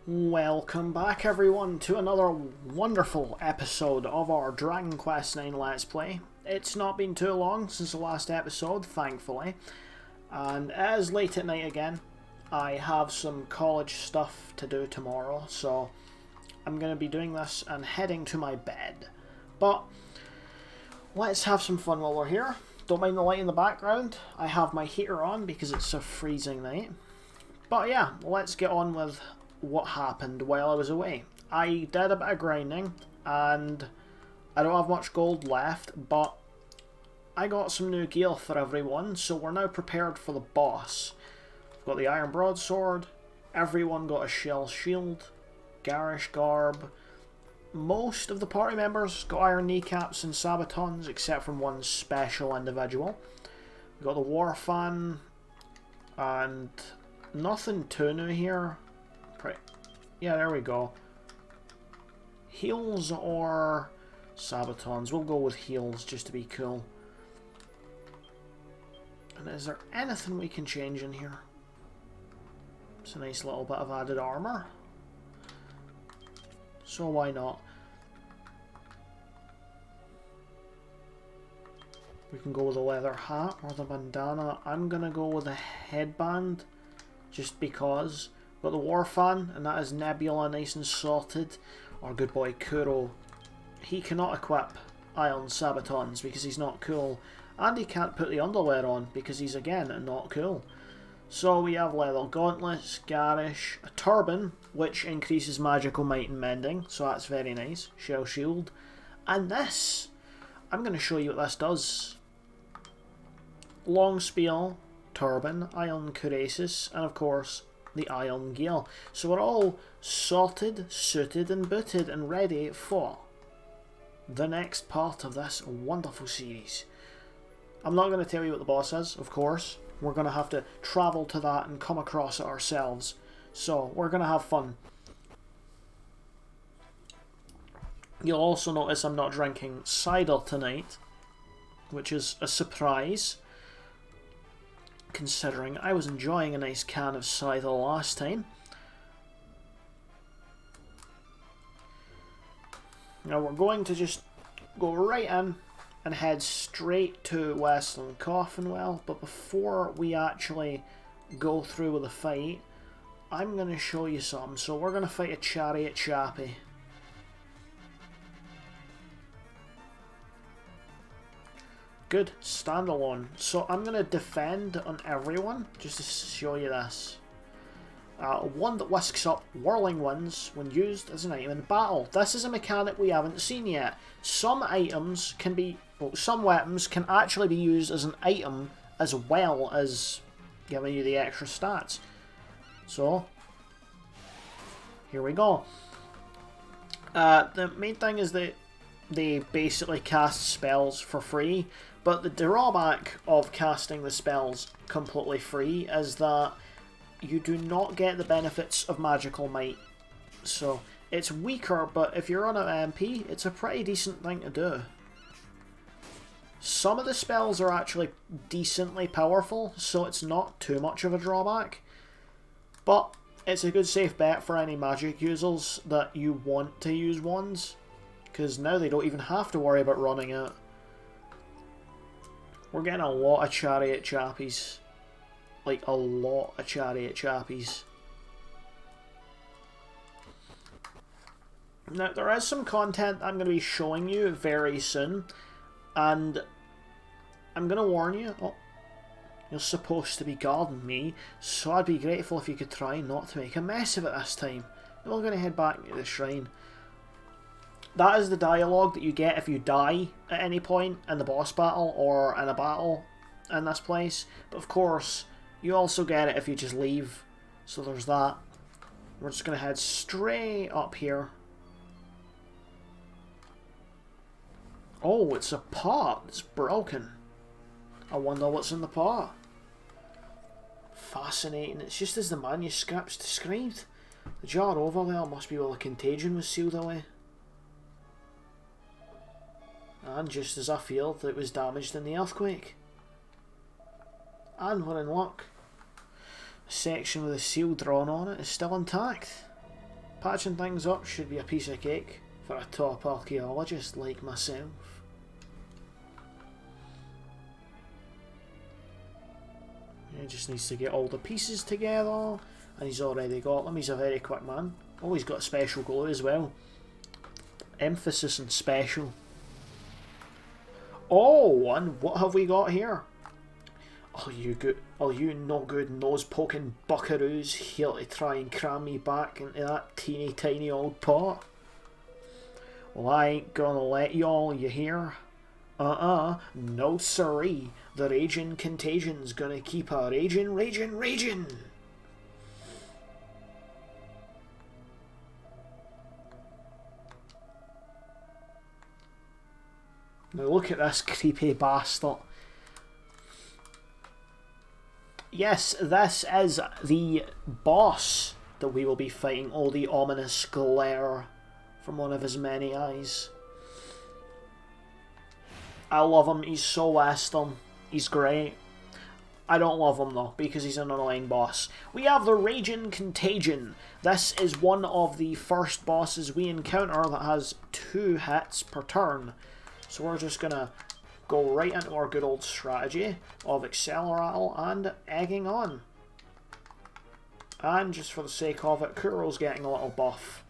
Welcome back everyone to another wonderful episode of our Dragon Quest IX Let's Play. It's not been too long since the last episode, thankfully, and it is late at night again. I have some college stuff to do tomorrow, so I'm going to be doing this and heading to my bed. But let's have some fun while we're here. Don't mind the light in the background. I have my heater on because it's a freezing night. But yeah, let's get on with what happened while I was away. I did a bit of grinding and I don't have much gold left, but I got some new gear for everyone, so we're now prepared for the boss. We've got the iron broadsword, everyone got a shell shield, garish garb. Most of the party members got iron kneecaps and sabatons except from one special individual. We've got the war fan and nothing too new here. Yeah, there we go. Heals or sabatons? We'll go with heals just to be cool. And is there anything we can change in here? It's a nice little bit of added armor. So why not? We can go with a leather hat or the bandana. I'm gonna go with a headband just because. Got the war fan, and that is Nebula nice and sorted. Our good boy Kuro, he cannot equip iron sabatons because he's not cool, and he can't put the underwear on because he's again not cool. So we have leather gauntlets, garish, a turban which increases magical might and mending, so that's very nice, shell shield, and this, I'm going to show you what this does. Long spear, turban, iron cuirasses, and of course the iron gear. So we're all sorted, suited and booted and ready for the next part of this wonderful series. I'm not going to tell you what the boss is, of course. We're going to have to travel to that and come across it ourselves. So we're going to have fun. You'll also notice I'm not drinking cider tonight, which is a surprise, considering I was enjoying a nice can of cider last time. Now we're going to just go right in and head straight to Western Coffinwell, but before we actually go through with the fight, I'm going to show you something. So we're going to fight a chariot chappie. Good, standalone. So I'm going to defend on everyone, just to show you this. One that whisks up whirling winds when used as an item in battle. This is a mechanic we haven't seen yet. Some items can be, well, some weapons can actually be used as an item as well as giving you the extra stats. So, here we go. The main thing is that they basically cast spells for free, but the drawback of casting the spells completely free is that you do not get the benefits of magical might. So it's weaker, but if you're on an MP, it's a pretty decent thing to do. Some of the spells are actually decently powerful, so it's not too much of a drawback, but it's a good safe bet for any magic users that you want to use wands, because now they don't even have to worry about running out. We're getting a lot of chariot chappies. Like, a lot of chariot chappies. Now, there is some content I'm going to be showing you very soon. And I'm going to warn you. Oh, you're supposed to be guarding me, so I'd be grateful if you could try not to make a mess of it this time. Then we're going to head back to the shrine. That is the dialogue that you get if you die at any point in the boss battle or in a battle in this place. But of course, you also get it if you just leave. So there's that. We're just going to head straight up here. Oh, it's a pot. It's broken. I wonder what's in the pot. Fascinating. It's just as the manuscript's described. The jar over there must be where the contagion was sealed away. And just as I feared, it was damaged in the earthquake. And we're in luck. The section with the seal drawn on it is still intact. patching things up should be a piece of cake for a top archaeologist like myself. He just needs to get all the pieces together, and he's already got them. He's a very quick man. Oh, he's got special glue as well. Emphasis on special. Oh, and what have we got here? Oh, you no good nose poking buckaroos here to try and cram me back into that teeny tiny old pot. Well, I ain't gonna let y'all, you hear? No siree. The Ragin contagion's gonna keep a ragin'. Now look at this creepy bastard. Yes, this is the boss that we will be fighting. Oh, the ominous glare from one of his many eyes. I love him, he's so western. He's great. I don't love him though, because he's an annoying boss. We have the Ragin Contagion. This is one of the first bosses we encounter that has 2 hits per turn. So we're just gonna go right into our good old strategy of Accelerattle and egging on. And just for the sake of it, Kuro's getting a little buff.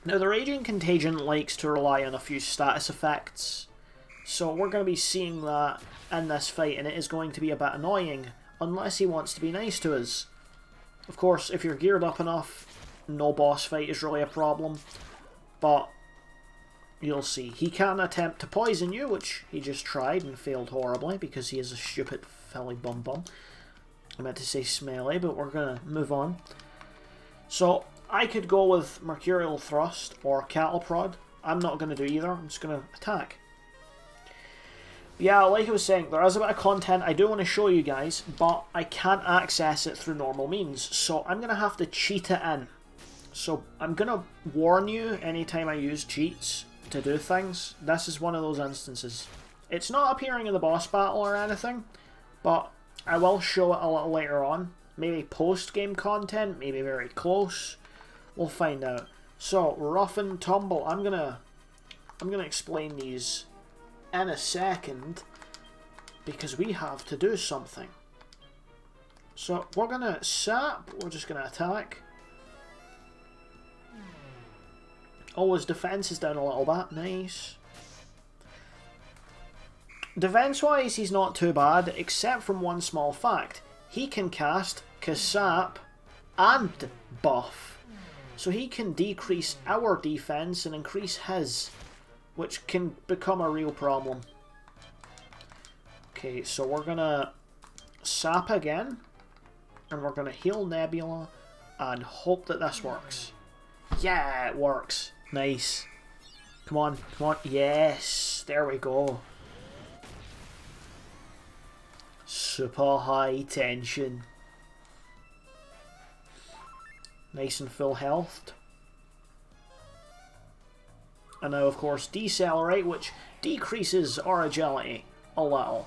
Now the Raging Contagion likes to rely on a few status effects, so we're going to be seeing that in this fight, and it is going to be a bit annoying, unless he wants to be nice to us. Of course, if you're geared up enough, no boss fight is really a problem, but you'll see. He can attempt to poison you, which he just tried and failed horribly, because he is a stupid filly bum bum. I meant to say smelly, but we're going to move on. So, I could go with Mercurial Thrust or Cattle Prod. I'm not going to do either, I'm just going to attack. Yeah, like I was saying, there is a bit of content I do want to show you guys, but I can't access it through normal means, so I'm going to have to cheat it in. So I'm going to warn you anytime I use cheats to do things. This is one of those instances. It's not appearing in the boss battle or anything, but I will show it a little later on. Maybe post-game content, maybe very close. We'll find out. So, Rough and Tumble. I'm gonna explain these in a second, because we have to do something. So we're gonna sap, we're just gonna attack. Oh, his defense is down a little bit, nice. Defense wise he's not too bad, except from one small fact. He can cast Kasap and buff. So he can decrease our defense and increase his, which can become a real problem. Okay, so we're gonna sap again, and we're gonna heal Nebula and hope that this works. Yeah, it works. Nice. Come on, come on. Yes, there we go. Super high tension. Nice and full health. And now, of course, Decelerate, which decreases our agility a little.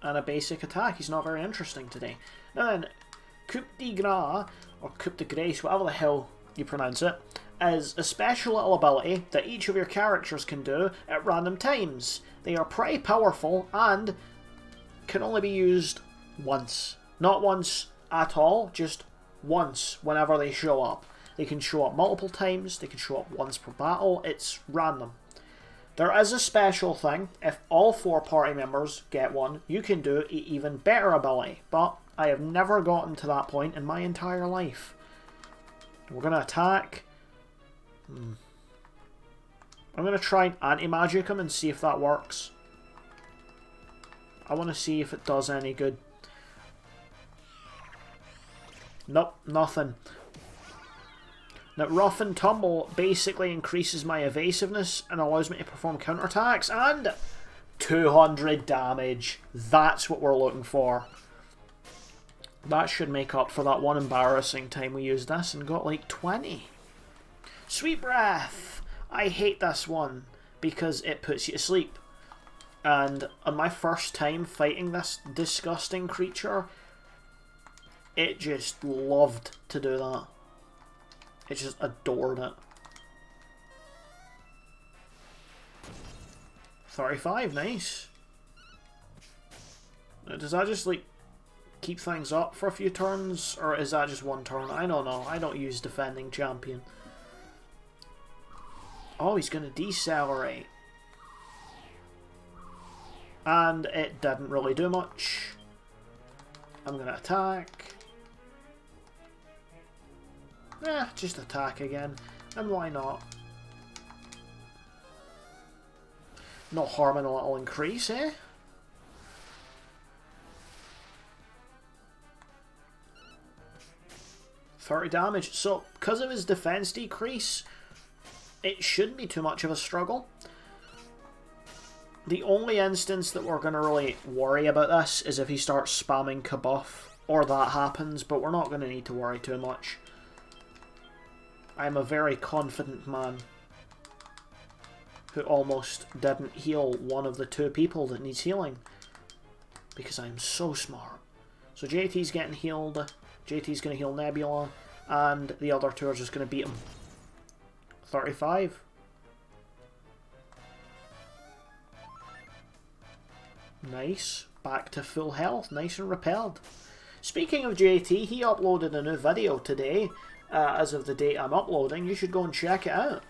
And a basic attack. He's not very interesting today. Now then, Coup de Grace, or Coup de Grace, whatever the hell you pronounce it, is a special little ability that each of your characters can do at random times. They are pretty powerful and can only be used once. Not once at all, just once whenever they show up. They can show up multiple times, they can show up once per battle, it's random. There is a special thing, if all 4 party members get one, you can do an even better ability, but I have never gotten to that point in my entire life. We're going to attack. I'm going to try and anti-magic him and see if that works. I want to see if it does any good. Nope, nothing. Now, Rough and Tumble basically increases my evasiveness and allows me to perform counterattacks, and 200 damage. That's what we're looking for. That should make up for that one embarrassing time we used this and got like 20. Sweet Breath! I hate this one because it puts you to sleep. And on my first time fighting this disgusting creature, It just loved to do that. It just adored it. 35, nice. Now, does that just, like, keep things up for a few turns? Or is that just one turn? I don't know. I don't use defending champion. Oh, he's going to decelerate. And it didn't really do much. I'm going to attack. Just attack again. And why not? No harm in a little increase, eh? $30 damage. So, because of his defense decrease, it shouldn't be too much of a struggle. The only instance that we're going to really worry about this is if he starts spamming Kabuff, or that happens, but we're not going to need to worry too much. I'm a very confident man who almost didn't heal one of the two people that needs healing. Because I'm so smart. So JT's getting healed, JT's going to heal Nebula, and the other two are just going to beat him. 35. Nice. Back to full health. Nice and repelled. Speaking of JT, he uploaded a new video today. As of the date I'm uploading, you should go and check it out.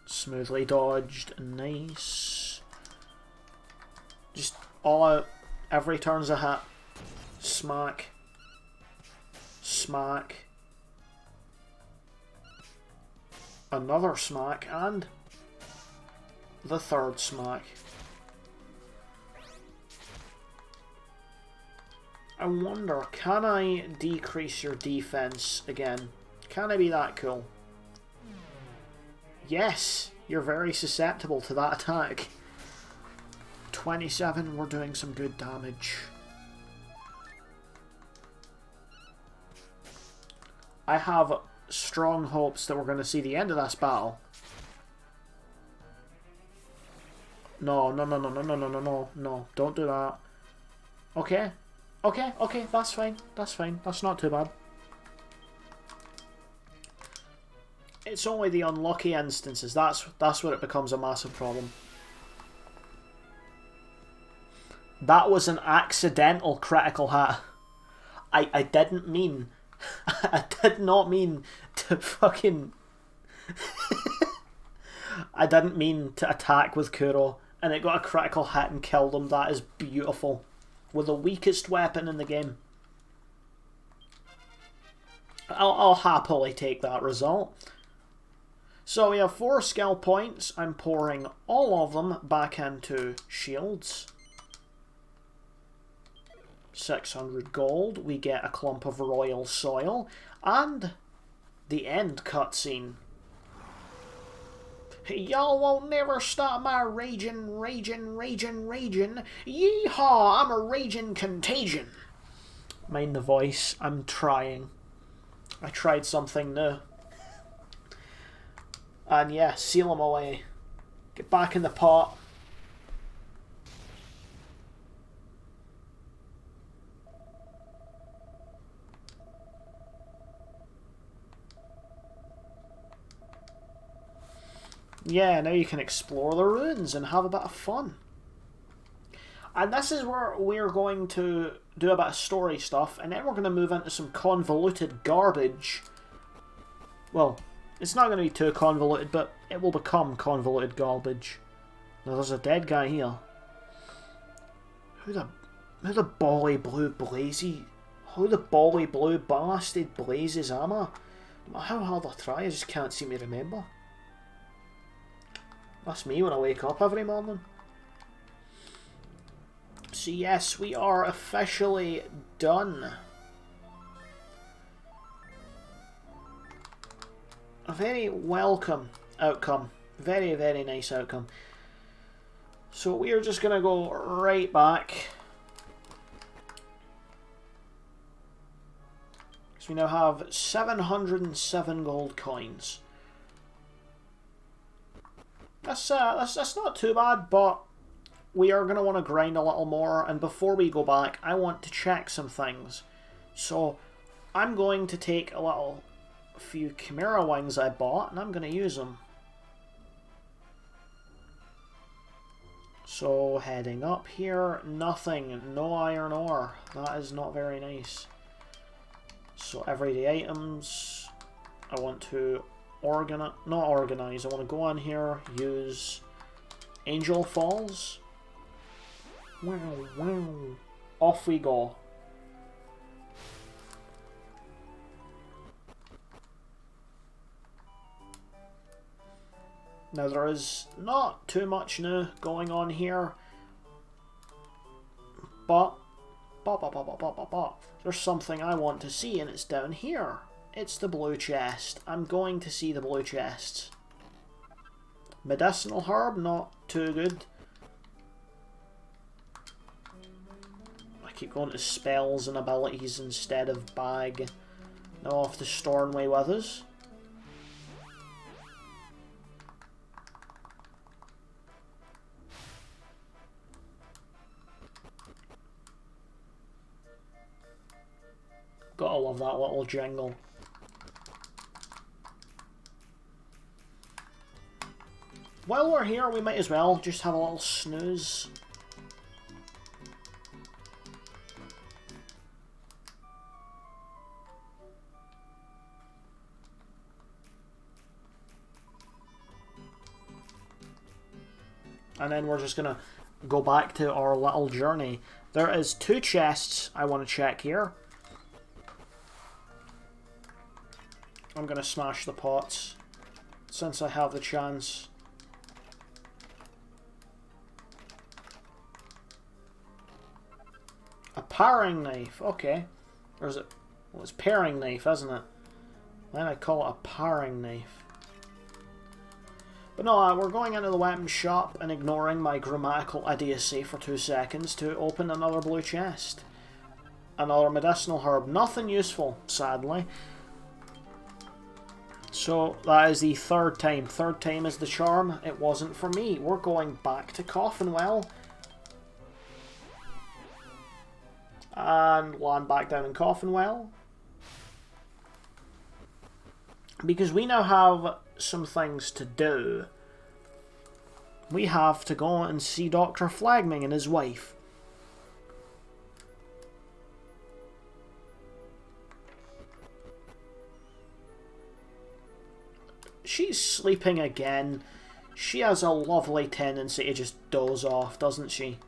Smoothly dodged. Nice. Just all out. Every turn's a hit. Smack. Smack. Another smack. And the third smack. I wonder, can I decrease your defense again? Can I be that cool? Yes! You're very susceptible to that attack. 27, we're doing some good damage. I have strong hopes that we're going to see the end of this battle. No, no, no, no, no, no, no, no, no, no, don't do that. Okay. Okay, okay, that's fine. That's fine. That's not too bad. It's only the unlucky instances. That's where it becomes a massive problem. That was an accidental critical hit. I didn't mean... I did not mean to fucking... I didn't mean to attack with Kuro, and it got a critical hit and killed him. That is beautiful. With the weakest weapon in the game. I'll happily take that result. So we have 4 skill points. I'm pouring all of them back into shields. 600 gold. We get a clump of royal soil. And the end cutscene. Y'all won't never stop my raging, raging, raging, raging. Yeehaw, I'm a raging contagion. Mind the voice, I'm trying. I tried something new. And yeah, seal him away. Get back in the pot. Yeah, now you can explore the ruins and have a bit of fun. And this is where we're going to do a bit of story stuff, and then we're going to move into some convoluted garbage. Well, it's not going to be too convoluted, but it will become convoluted garbage. Now there's a dead guy here. Who the bally blue blazy... Who the bally blue bastard blazes am I? How hard I try, I just can't seem to remember. That's me when I wake up every morning. So yes, we are officially done. A very welcome outcome. Very, very nice outcome. So we are just going to go right back. So we now have 707 gold coins. That's not too bad, but we are going to want to grind a little more, and before we go back, I want to check some things. So I'm going to take a few Chimera wings I bought, and I'm going to use them. So heading up here, nothing, no iron ore. That is not very nice. So everyday items, I want to not organize, I want to go on here, use Angel Falls. Wow, wow. Off we go. Now there is not too much new going on here, but there's something I want to see, and it's down here. It's the blue chest. I'm going to see the blue chests. Medicinal herb, not too good. I keep going to spells and abilities instead of bag. Now off to Stornway with us. Gotta love that little jingle. While we're here, we might as well just have a little snooze. And then we're just gonna go back to our little journey. There is 2 chests I want to check here. I'm gonna smash the pots since I have the chance. A paring knife, okay. Or is it? Well, it's paring knife, isn't it? Then I call it a paring knife. But no, we're going into the weapons shop and ignoring my grammatical idiocy for 2 seconds to open another blue chest. Another medicinal herb. Nothing useful, sadly. So that is the 3rd time. 3rd time is the charm. It wasn't for me. We're going back to Coffinwell. And land back down in Coffinwell. Because we now have some things to do. We have to go and see Dr. Flagming and his wife. She's sleeping again. She has a lovely tendency to just doze off, doesn't she?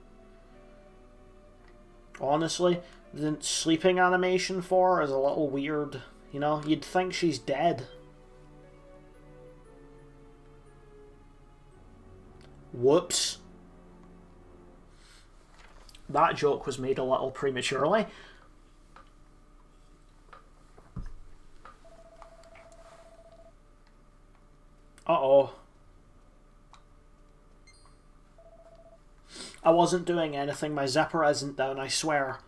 Honestly, the sleeping animation for her is a little weird. You know, you'd think she's dead. Whoops. That joke was made a little prematurely. Uh-oh. I wasn't doing anything. My zipper isn't down, I swear.